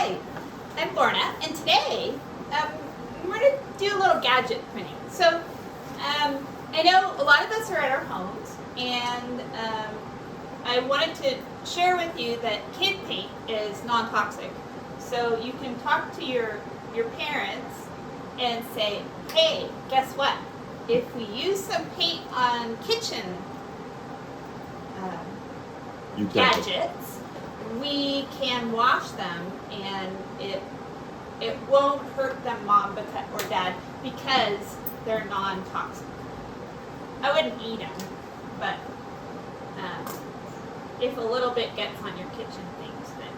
Hi, I'm Lorna, and today we're going to do a little gadget printing. So I know a lot of us are at our homes, and I wanted to share with you that kid paint is non-toxic. So you can talk to your parents and say, hey, guess what? If we use some paint on kitchen gadgets, we can wash them and it won't hurt them, mom or dad, because they're non-toxic. I wouldn't eat them, but if a little bit gets on your kitchen things, then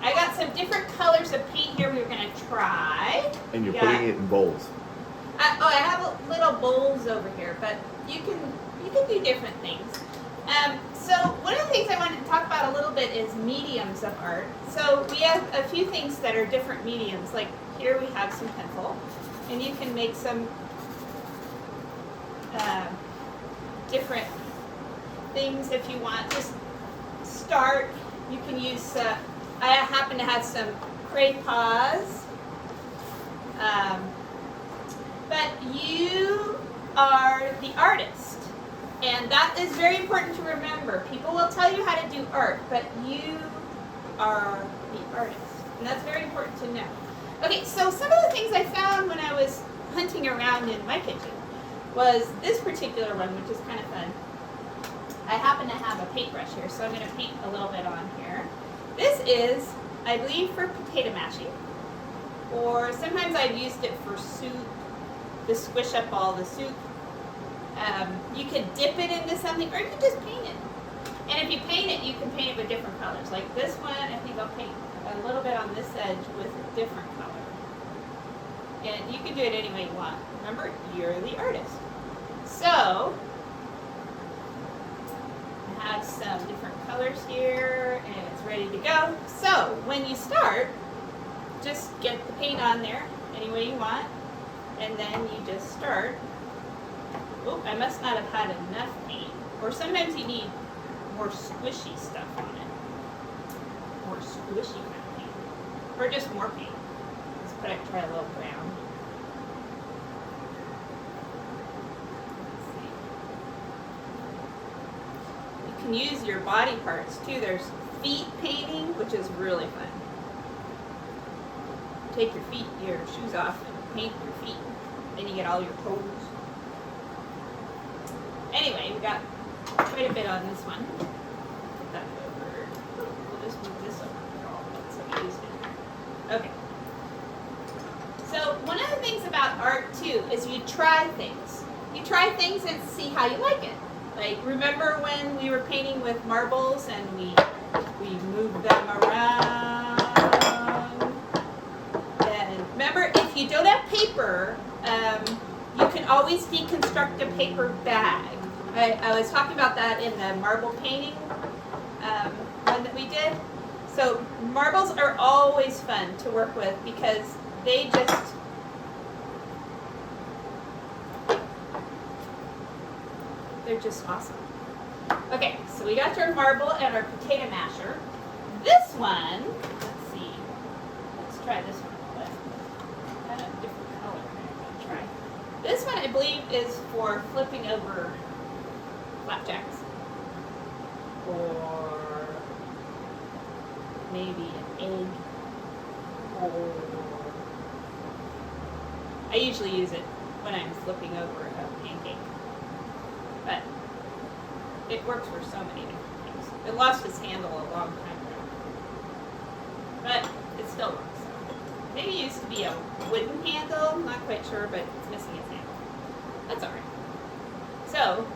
I got some different colors of paint here we're going to try. And you're putting it in bowls. I have little bowls over here, but you can do different things. So one of the things I wanted to talk about a little bit is mediums of art. So we have a few things that are different mediums. Like here we have some pencil, and you can make some different things if you want. Just start. You can use. I happen to have some crayons. But you are the artist. And that is very important to remember. People will tell you how to do art, but you are the artist. And that's very important to know. Okay, so some of the things I found when I was hunting around in my kitchen was this particular one, which is kind of fun. I happen to have a paintbrush here, so I'm going to paint a little bit on here. This is, I believe, for potato mashing. Or sometimes I've used it for soup, to squish up all the soup. You could dip it into something, or you can just paint it. And if you paint it, you can paint it with different colors. Like this one, I think I'll paint a little bit on this edge with a different color. And you can do it any way you want. Remember, you're the artist. So, I have some different colors here, and it's ready to go. So, when you start, just get the paint on there any way you want. And then you just start. Oh, I must not have had enough paint. Or sometimes you need more squishy stuff on it. More squishy kind of paint. Or just more paint. Let's try a little brown. Let's see. You can use your body parts too. There's feet painting, which is really fun. Take your shoes off and paint your feet. Then you get all your toes. Anyway, we got quite a bit on this one. Put that over. We'll just move this over. So we used it. Okay. So one of the things about art too is you try things. You try things and see how you like it. Like remember when we were painting with marbles and we moved them around. And remember, if you don't have paper, you can always deconstruct a paper bag. I was talking about that in the marble painting one that we did. So marbles are always fun to work with because they're just awesome. Okay, so we got our marble and our potato masher. This one, let's see. Let's try this one. This one, I believe, is for flipping over flapjacks. Or maybe an egg. Or I usually use it when I'm flipping over a pancake. But it works for so many different things. It lost its handle a long time ago. But it still works. Maybe it used to be a wooden handle, I'm not quite sure, but it's missing its handle. That's alright. So,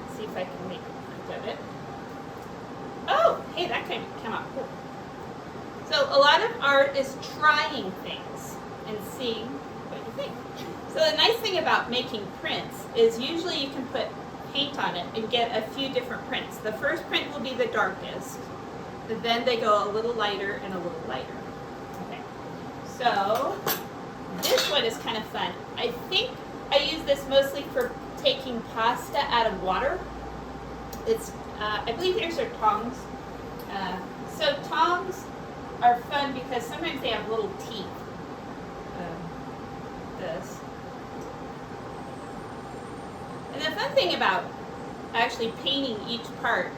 let's see if I can make a print of it. Oh, hey, that came out cool. So, a lot of art is trying things and seeing what you think. So, the nice thing about making prints is usually you can put paint on it and get a few different prints. The first print will be the darkest, and then they go a little lighter and a little lighter. So, this one is kind of fun. I think I use this mostly for taking pasta out of water. It's, I believe these are tongs. So tongs are fun because sometimes they have little teeth. This. And the fun thing about actually painting each part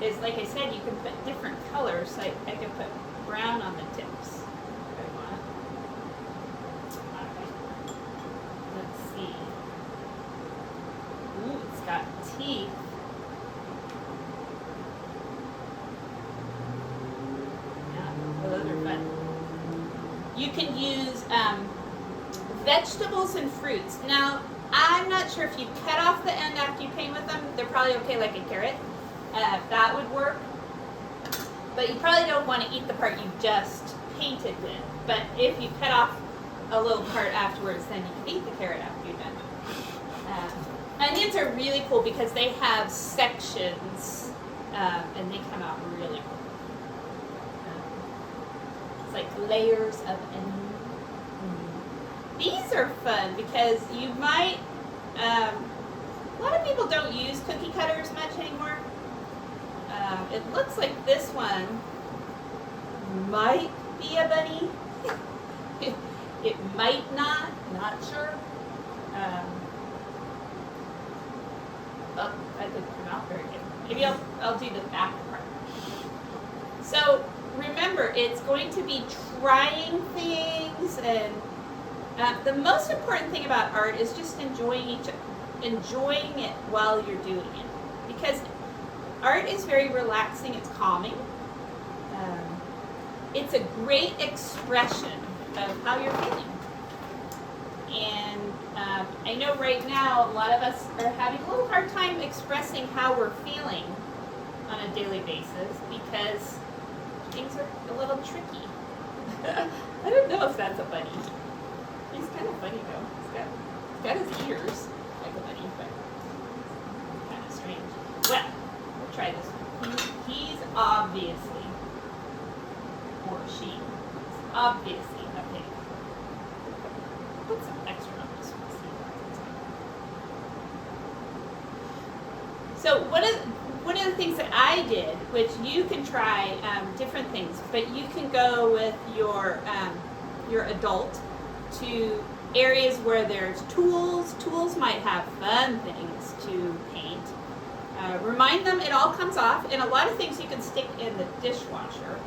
is, like I said, you can put different colors. Like I can put brown on the tips if I want. Okay. Let's see. Ooh, it's got teeth. Yeah, well, those are fun. You can use vegetables and fruits. Now, I'm not sure if you cut off the end after you paint with them. They're probably okay, like a carrot. That would work. But you probably don't want to eat the part you just painted with. But if you cut off a little part afterwards, then you can eat the carrot after you're done. Onions are really cool because they have sections, and they come out really cool. It's like layers of onion. These are fun because you might, a lot of people don't use cookie cutters much anymore. It looks like this one might be a bunny. It might not sure. Oh, that didn't come out very good. Maybe I'll do the back part. So remember, it's going to be trying things, and the most important thing about art is just enjoying it while you're doing it, because art is very relaxing. It's calming. It's a great expression of how you're feeling. And I know right now a lot of us are having a little hard time expressing how we're feeling on a daily basis because things are a little tricky. I don't know if that's a bunny. He's kind of funny though. He's got his ears like a bunny, but kind of strange. Well, we'll try this one. He's obviously, or she, is obviously a pig. Put some extra on this one. So one of the things that I did, which you can try different things, but you can go with your adult to areas where there's tools. Tools might have fun things to paint. Remind them it all comes off, and a lot of things you can stick in the dishwasher.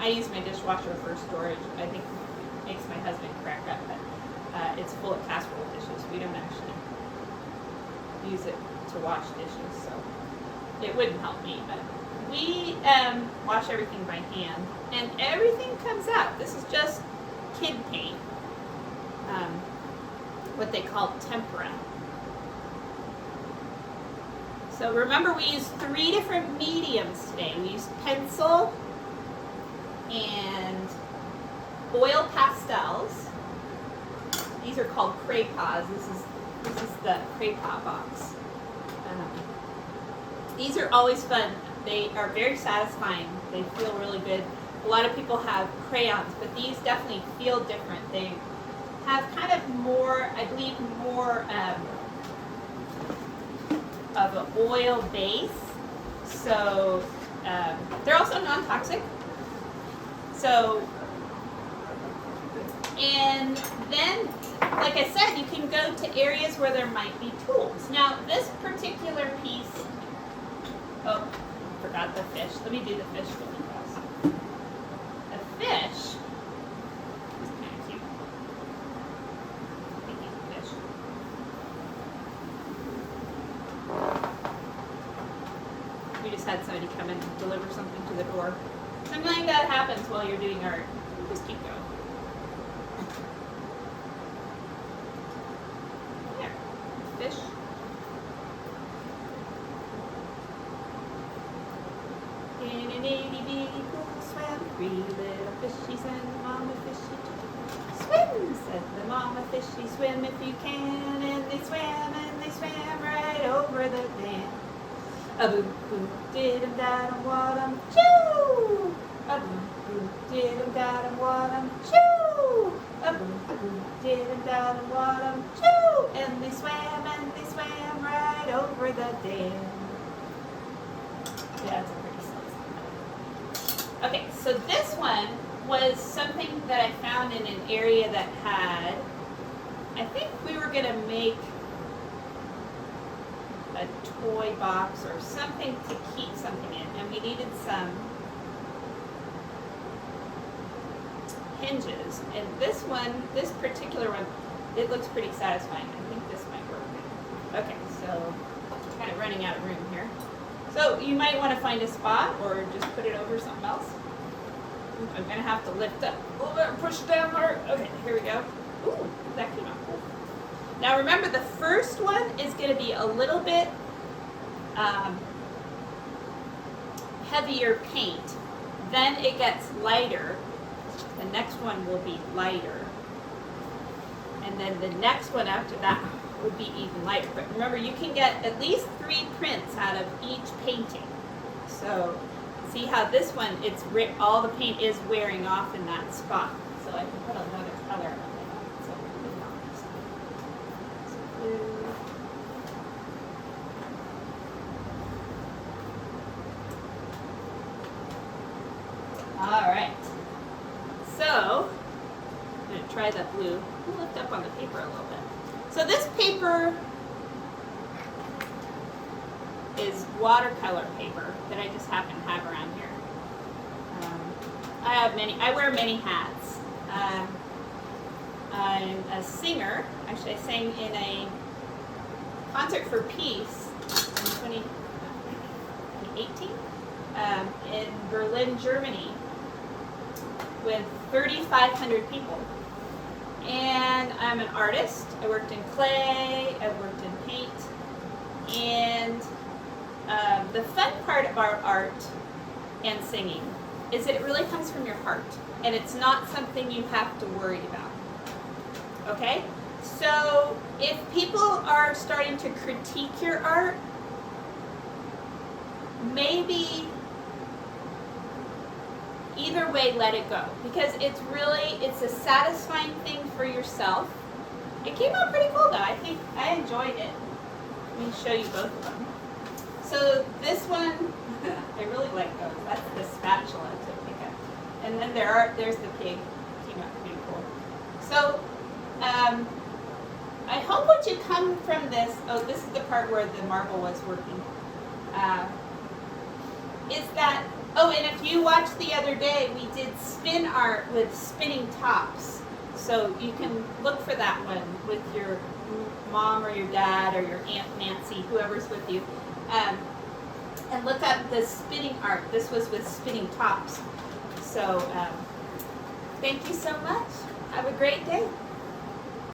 I use my dishwasher for storage. I think it makes my husband crack up, but it's full of casserole dishes. We don't actually use it to wash dishes, so it wouldn't help me, but we wash everything by hand, and everything comes out. This is just kid paint, what they call tempera. So remember, we use 3 different mediums today. We use pencil and oil pastels. These are called crayons. This is the crayon box. These are always fun. They are very satisfying. They feel really good. A lot of people have crayons, but these definitely feel different. They have kind of more, I believe, more of an oil base. So they're also non-toxic. So, and then, like I said, you can go to areas where there might be tools. Now, this particular piece, oh, forgot the fish. Let me do the fish really fast. The fish is kind of cute. Thinking of fish. We just had somebody come in and deliver something to the door. Something like that happens while you're doing art. Just keep going. There. Fish. In an itty bitty pool swam 3 little fishies, and the mama fishy swim, said the mama fishy, swim if you can. And they swam right over the dam. A boom boom did 'em da dum wa dum choo. A boom boom did 'em da dum wa dum choo. A boom boom did 'em da dum wa dum choo. And they swam right over the dam. Yeah, that's a pretty song. Okay, so this one was something that I found in an area that had, I think we were going to make a toy box or something to keep something in, and we needed some hinges. And this one, this particular one, it looks pretty satisfying. I think this might work. Okay, so kind of running out of room here. So you might want to find a spot or just put it over something else. I'm going to have to lift up a little bit and push down hard. Okay, here we go. Ooh, that came out cool. Now remember, the first one is going to be a little bit heavier paint. Then it gets lighter. The next one will be lighter. And then the next one after that would be even lighter. But remember, you can get at least 3 prints out of each painting. So see how this one, all the paint is wearing off in that spot. So I can put another color on it. So blue. All right. So I'm going to try that blue. I'll lift up on the paper a little bit. So this paper is watercolor paper that I just happen to have around here. I wear many hats. I'm a singer. Actually, I sang in a concert for peace in 2018 in Berlin, Germany, with 3,500 people. And I'm an artist. I worked in clay, I worked in paint, and the fun part about art and singing is that it really comes from your heart, and it's not something you have to worry about. Okay? So if people are starting to critique your art, maybe either way, let it go, because it's a satisfying thing for yourself. It came out pretty cool though. I think I enjoyed it. Let me show you both of them. So this one, I really like those. That's the spatula to pick up. And then there's the pig. Came out pretty cool. So I hope what you come from this, this is the part where the marble was working, is that, and if you watched the other day, we did spin art with spinning tops. So you can look for that one with your mom or your dad or your Aunt Nancy, whoever's with you. And look up the spinning art. This was with spinning tops. So thank you so much. Have a great day.